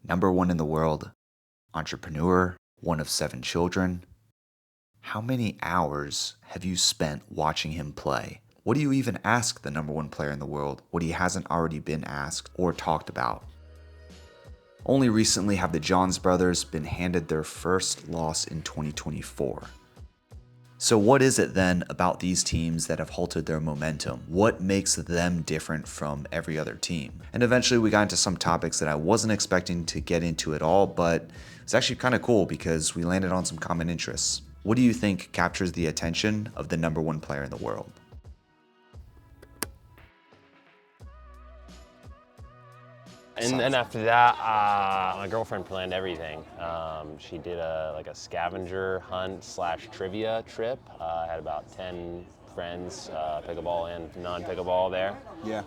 #1 in the world, entrepreneur, one of 7 children. How many hours have you spent watching him play? What do you even ask the #1 player in the world what he hasn't already been asked or talked about? Only recently have the Johns brothers been handed their first loss in 2024. So what is it then about these teams that have halted their momentum? What makes them different from every other team? And eventually we got into some topics that I wasn't expecting to get into at all, but it's actually kind of cool because we landed on some common interests. What do you think captures the attention of the #1 player in the world? And then after that, my girlfriend planned everything. She did a scavenger hunt / trivia trip. I had about 10 friends, pickleball and non-pickleball there. Yeah.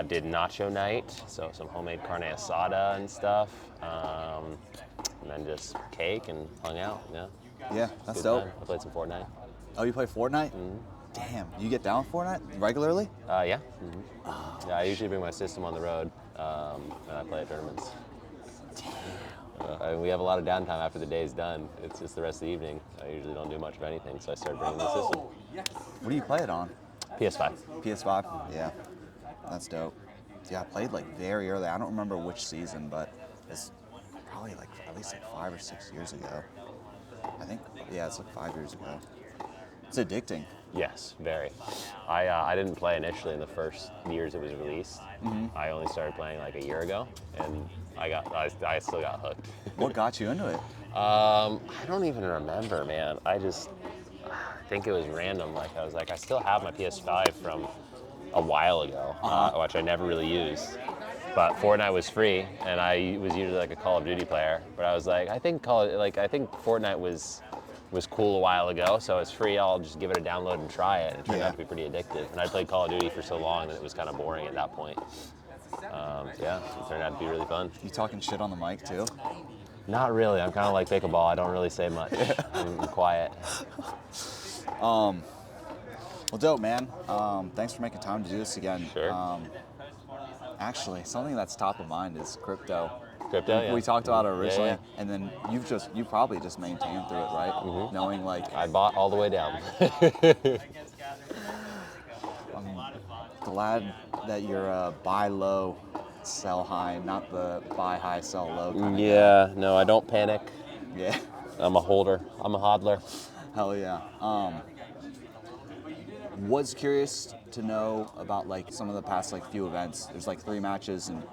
Did nacho night, so some homemade carne asada and stuff. And then just cake and hung out, yeah. Yeah, that's Good dope. time. I played some Fortnite. Oh, you play Fortnite? Mm-hmm. Damn, you get down with Fortnite regularly? Yeah. Mm-hmm. Oh. Yeah, I usually bring my system on the road, and I play at tournaments. We have a lot of downtime after the day's done. It's just the rest of the evening. I usually don't do much of anything, so I started bringing the system. What do you play it on? PS5. PS5? Yeah, that's dope. Yeah, I played very early. I don't remember which season, but it's probably at least 5 or 6 years ago. I think, yeah, it's 5 years ago. It's addicting. Yes, very. I didn't play initially in the first years it was released. Mm-hmm. I only started playing a year ago, and I still got hooked. What got you into it? I don't even remember, man. I think it was random. I still have my PS5 from a while ago, which I never really used. But Fortnite was free, and I was usually a Call of Duty player. But I was I think Fortnite was cool a while ago, so it's free. I'll just give it a download and try it. It turned out to be pretty addictive. And I played Call of Duty for so long that it was kind of boring at that point. Yeah, it turned out to be really fun. You talking shit on the mic too? Not really. I'm kind of like Pickleball. I don't really say much. I'm quiet. Well, dope, man. Thanks for making time to do this again. Sure. Actually, something that's top of mind is crypto. Crypto, yeah. We talked about it originally, yeah. And then you probably just maintained through it, right? Mm-hmm. Knowing I bought all the way down. I'm glad that you're a buy low, sell high, not the buy high, sell low kind of guy. No, I don't panic. Yeah. I'm a holder. I'm a hodler. Hell yeah. Was curious to know about some of the past few events. There's 3 matches and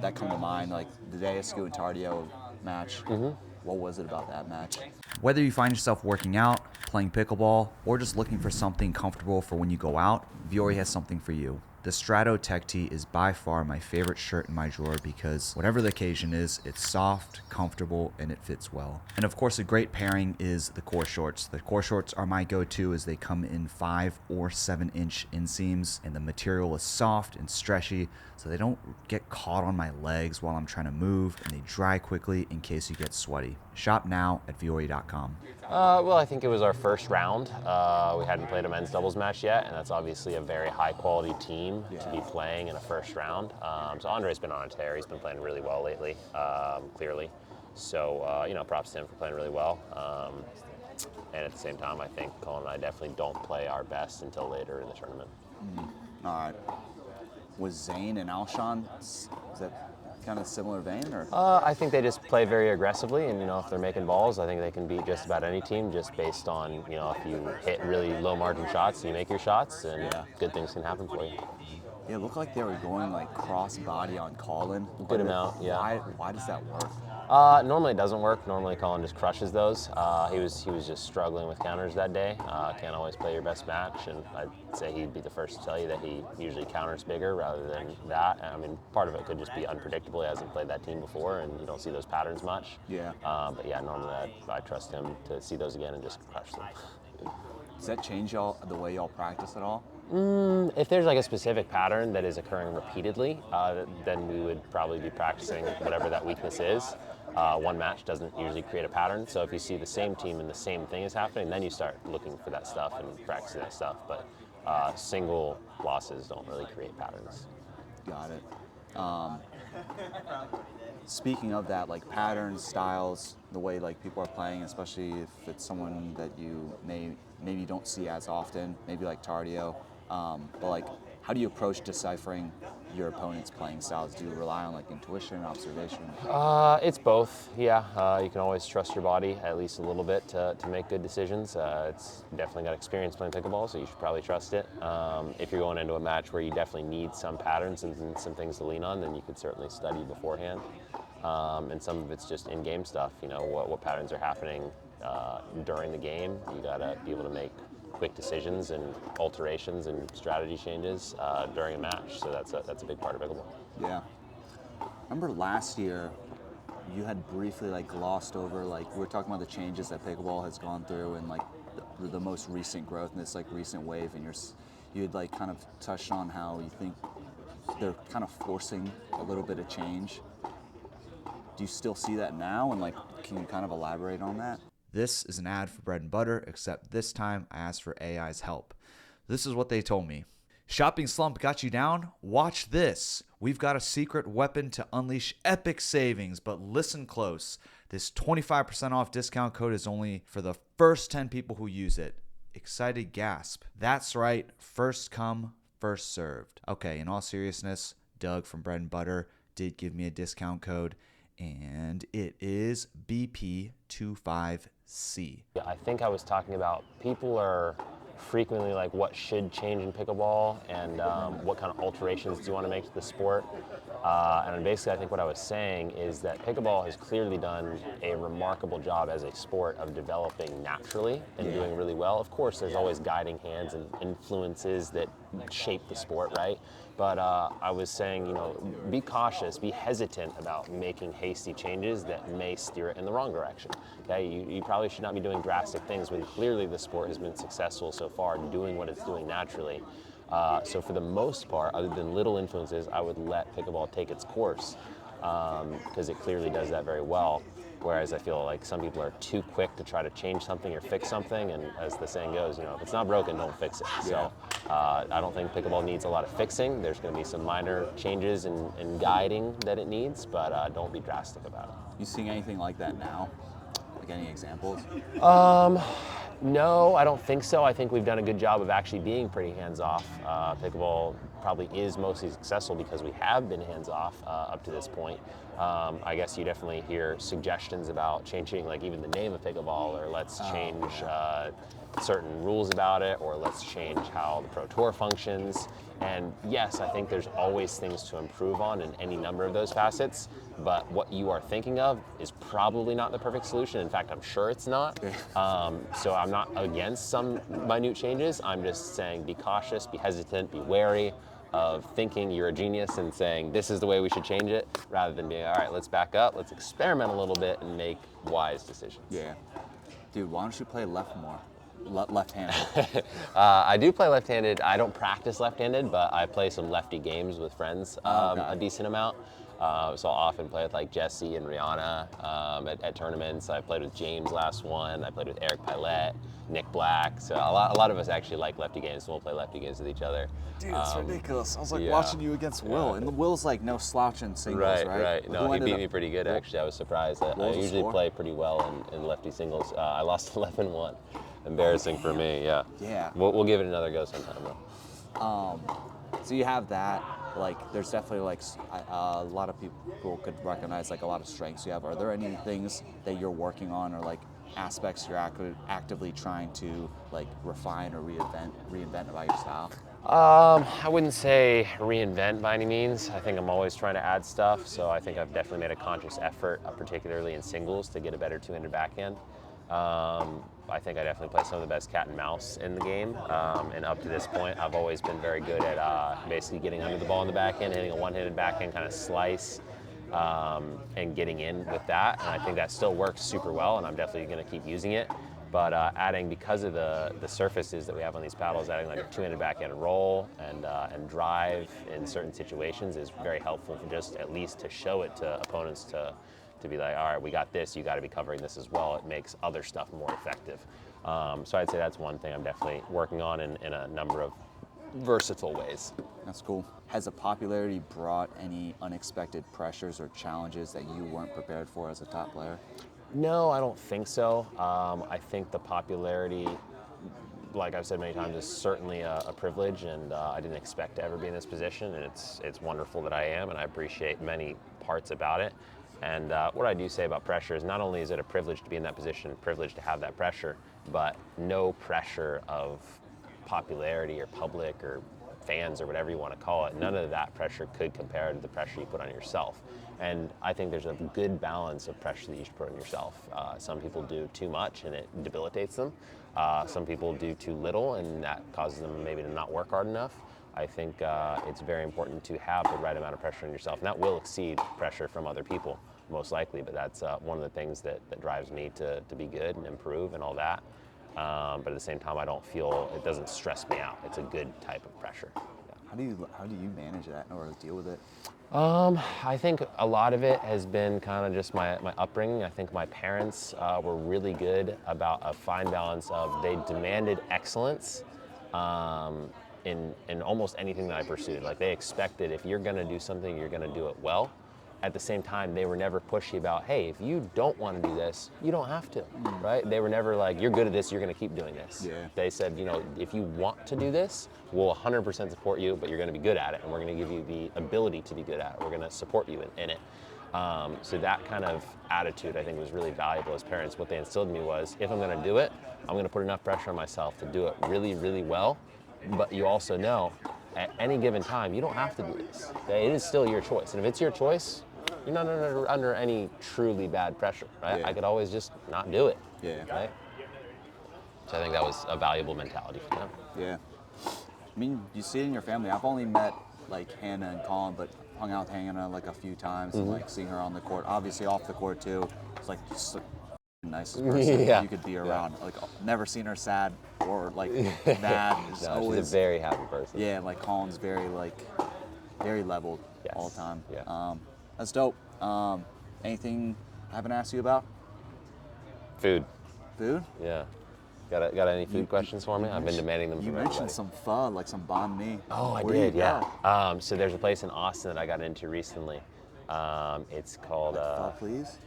that come to mind, the Daescu and Tardio match. Mm-hmm. What was it about that match? Whether you find yourself working out, playing pickleball, or just looking for something comfortable for when you go out, Vuori has something for you. The Strato Tech Tee is by far my favorite shirt in my drawer because whatever the occasion is, it's soft, comfortable, and it fits well. And of course, a great pairing is the core shorts. The core shorts are my go-to as they come in 5 or 7-inch inseams, and the material is soft and stretchy, so they don't get caught on my legs while I'm trying to move, and they dry quickly in case you get sweaty. Shop now at vuori.com. Well, I think it was our first round. We hadn't played a men's doubles match yet, and that's obviously a very high-quality team to be playing in a first round. So Andrei's been on a tear. He's been playing really well lately, clearly. So, props to him for playing really well. And at the same time, I think Colin and I definitely don't play our best until later in the tournament. All right. Was Zane and Alshon, is that kind of similar vein, or? I think they just play very aggressively, and if they're making balls, I think they can beat just about any team just based on if you hit really low margin shots and you make your shots, and good things can happen for you. Yeah, it looked like they were going cross body on Colin. Good amount, yeah. Why does that work? Normally it doesn't work. Normally Colin just crushes those. He was just struggling with counters that day. Can't always play your best match, and I'd say he'd be the first to tell you that he usually counters bigger rather than that. I mean, part of it could just be unpredictable. He hasn't played that team before, and you don't see those patterns much. Yeah. But yeah, normally I trust him to see those again and just crush them. Does that change the way y'all practice at all? If there's a specific pattern that is occurring repeatedly, then we would probably be practicing whatever that weakness is. One match doesn't usually create a pattern, so if you see the same team and the same thing is happening, then you start looking for that stuff and practicing that stuff. But single losses don't really create patterns. Got it. speaking of that, like patterns, styles, the way like people are playing, especially if it's someone that you maybe don't see as often, maybe like Tardio, but like how do you approach deciphering your opponent's playing styles? Do you rely on like intuition, observation? It's both, yeah. You can always trust your body at least a little bit to make good decisions. It's definitely got experience playing pickleball, so you should probably trust it. If you're going into a match where you definitely need some patterns and some things to lean on, then you could certainly study beforehand. And some of it's just in-game stuff, you know, what patterns are happening during the game. You gotta be able to make quick decisions and alterations and strategy changes during a match. So that's a big part of pickleball. Yeah. Remember last year, you had briefly like glossed over, like we were talking about the changes that pickleball has gone through and like the most recent growth in this like recent wave, and you had like kind of touched on how you think they're kind of forcing a little bit of change. Do you still see that now, and like can you kind of elaborate on that? This is an ad for Bread and Butter, except this time I asked for AI's help. This is what they told me. Shopping slump got you down? Watch this. We've got a secret weapon to unleash epic savings, but listen close. This 25% off discount code is only for the first 10 people who use it. Excited gasp. That's right. First come, first served. Okay, in all seriousness, Doug from Bread and Butter did give me a discount code, and it is BP25C. Yeah, I think I was talking about people are frequently like, what should change in pickleball, and what kind of alterations do you want to make to the sport? And basically, I think what I was saying is that pickleball has clearly done a remarkable job as a sport of developing naturally and doing really well. Of course, there's always guiding hands and influences that shape the sport, right? But I was saying, you know, be cautious, be hesitant about making hasty changes that may steer it in the wrong direction. Okay, you probably should not be doing drastic things when clearly the sport has been successful so far doing what it's doing naturally. So for the most part, other than little influences, I would let pickleball take its course because it clearly does that very well. Whereas I feel like some people are too quick to try to change something or fix something, and as the saying goes, you know, if it's not broken, don't fix it. So I don't think pickleball needs a lot of fixing. There's going to be some minor changes and guiding that it needs, but don't be drastic about it. You seeing anything like that now? Like any examples? No, I don't think so. I think we've done a good job of actually being pretty hands-off. Pickleball probably is mostly successful because we have been hands-off up to this point. I guess you definitely hear suggestions about changing, like even the name of pickleball, or let's change certain rules about it, or let's change how the Pro Tour functions. And yes, I think there's always things to improve on in any number of those facets, but what you are thinking of is probably not the perfect solution. In fact, I'm sure it's not. So I'm not against some minute changes. I'm just saying be cautious, be hesitant, be wary of thinking you're a genius and saying this is the way we should change it, rather than being, all right, let's back up, let's experiment a little bit and make wise decisions. Yeah. Dude, why don't you play left more? Left-handed. I do play left-handed. I don't practice left-handed, but I play some lefty games with friends a decent amount. So I'll often play with like Jesse and Rihanna at tournaments. I played with James last one. I played with Eric Pilette, Nick Black. So a lot of us actually like lefty games, so we'll play lefty games with each other. Dude, it's ridiculous. I was like watching you against Will, and Will's like no slouch in singles, right? Right. No, he beat me pretty good actually. I was surprised. I usually play pretty well in lefty singles. I lost 11-1. Embarrassing for me, yeah. Yeah. We'll give it another go sometime though. So you have that. Like, there's definitely like a lot of people could recognize like a lot of strengths you have. Are there any things that you're working on, or like aspects you're actively trying to like refine or reinvent about your style? I wouldn't say reinvent by any means. I think I'm always trying to add stuff. So I think I've definitely made a conscious effort, particularly in singles, to get a better two-handed backhand. I think I definitely play some of the best cat and mouse in the game, and up to this point I've always been very good at basically getting under the ball in the backhand, hitting a one-handed backhand kind of slice, and getting in with that, and I think that still works super well, and I'm definitely going to keep using it. But adding, because of the surfaces that we have on these paddles, adding like a two-handed backhand roll and drive in certain situations is very helpful, for just at least to show it to opponents to be like, all right, we got this, you got to be covering this as well. It makes other stuff more effective. So I'd say that's one thing I'm definitely working on in a number of versatile ways. That's cool. has the popularity brought any unexpected pressures or challenges that you weren't prepared for as a top player? No, I don't think so. I think the popularity, like I've said many times, is certainly a privilege, and I didn't expect to ever be in this position, and it's wonderful that I am, and I appreciate many parts about it. And what I do say about pressure is not only is it a privilege to be in that position, a privilege to have that pressure, but no pressure of popularity or public or fans or whatever you want to call it, none of that pressure could compare to the pressure you put on yourself. And I think there's a good balance of pressure that you should put on yourself. Some people do too much and it debilitates them. Some people do too little and that causes them maybe to not work hard enough. I think it's very important to have the right amount of pressure on yourself, and that will exceed pressure from other people, most likely, but that's one of the things that drives me to be good and improve and all that. But at the same time, I don't feel, it doesn't stress me out. It's a good type of pressure. Yeah. How do you manage that or deal with it? I think a lot of it has been kind of just my upbringing. I think my parents were really good about a fine balance of, they demanded excellence in almost anything that I pursued. Like they expected if you're gonna do something, you're gonna do it well. At the same time, they were never pushy about, hey, if you don't want to do this, you don't have to, right? They were never like, you're good at this, you're going to keep doing this. Yeah. They said, you know, if you want to do this, we'll 100% support you, but you're going to be good at it, and we're going to give you the ability to be good at it. We're going to support you in it. So that kind of attitude, I think, was really valuable as parents. What they instilled in me was, if I'm going to do it, I'm going to put enough pressure on myself to do it really, really well. But you also know, at any given time, you don't have to do this. It is still your choice. And if it's your choice, you're not under any truly bad pressure, right? Yeah. I could always just not do it, Yeah. right? So I think that was a valuable mentality for them. Yeah. I mean, you see it in your family. I've only met like Hannah and Colin, but hung out with Hannah like a few times and like seeing her on the court. Obviously off the court too. It's like just the nicest person Yeah. you could be around. Like never seen her sad or like mad. Just No, always, she's a very happy person. yeah, like Colin's very leveled all the time. Yeah. That's dope. Anything I haven't asked you about? Food. Food? Yeah. Got any food questions for me? I've been demanding them You from mentioned everybody. some pho, like some banh mi. Oh, I Where do you did, yeah. go? So there's a place in Austin that I got into recently. It's called... Pho, please?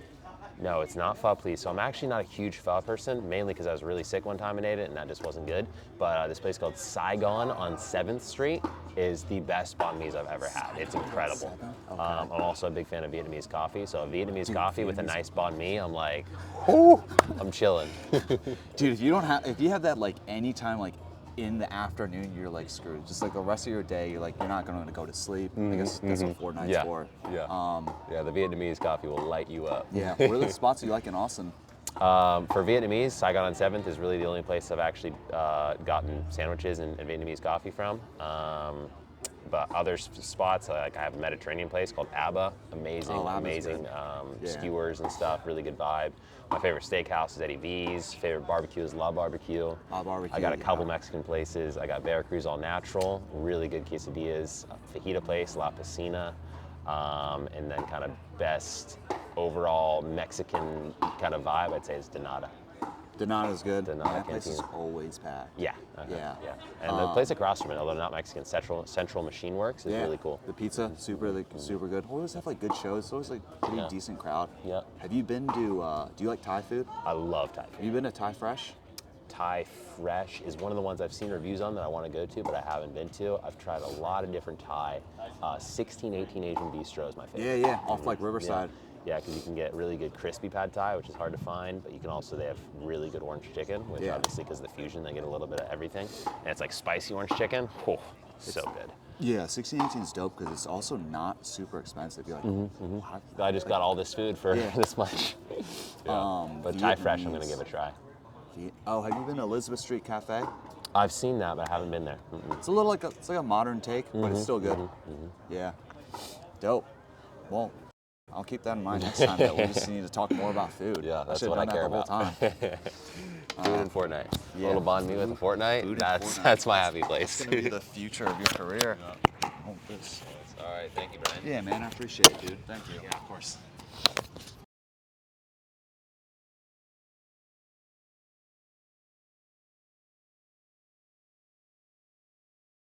No, it's not pho, please. So I'm actually not a huge pho person, mainly because I was really sick one time and ate it, and that just wasn't good. But this place called Saigon on 7th Street is the best banh mi's I've ever had. It's incredible. Okay. I'm also a big fan of Vietnamese coffee, so a Vietnamese coffee with a nice banh mi, I'm like, I'm chilling. Dude, if you have that like anytime like in the afternoon, you're like screwed. Just like the rest of your day, you're not going to go to sleep. I guess that's what Fortnite's for. Yeah, the Vietnamese coffee will light you up. Yeah. What are the spots you like in Austin? For Vietnamese, Saigon on 7th is really the only place I've actually gotten sandwiches and Vietnamese coffee from. But other spots, like I have a Mediterranean place called Abba, amazing, amazing skewers and stuff, really good vibe. My favorite steakhouse is Eddie V's. Favorite barbecue is La Barbecue. La Barbecue. I got a couple Mexican places. I got Veracruz All Natural, really good quesadillas. A fajita place, La Piscina. And then kind of best overall Mexican kind of vibe, I'd say, is Donata. Donata's good. Donata That place is Canteen. always packed. Yeah. Yeah. And the place across from it, although not Mexican, Central Machine Works is Yeah. really cool. The pizza, super good. Always have like good shows. It's always like pretty decent crowd. Yeah. Have you been to, do you like Thai food? I love Thai Have food. you been to Thai Fresh? Thai Fresh is one of the ones I've seen reviews on that I want to go to, but I haven't been to. I've tried a lot of different Thai. 16, 18 Asian Bistro is my favorite. Yeah, off like Riverside. Yeah, because you can get really good crispy pad Thai, which is hard to find, but you can also, they have really good orange chicken, which obviously because of the fusion, they get a little bit of everything. And it's like spicy orange chicken. Oh, so good. Yeah, 1618 is dope because it's also not super expensive. You're like, I just got all this food for this much. But Thai Fresh, I'm going to give a try. Oh, have you been to Elizabeth Street Cafe? I've seen that, but I haven't been there. It's a little like it's like a modern take, but it's still good. Yeah, dope. Well, I'll keep that in mind next time. That we just need to talk more about food. Yeah, that's should've what I done care that the whole about. time. Food and Fortnite. Yeah. A little banh mi with a Fortnite. Food and That's Fortnite. my happy place. It's gonna be the future of your career. All right, thank you, Brian. Yeah, man, I appreciate it, dude. Thank you. Yeah, of course.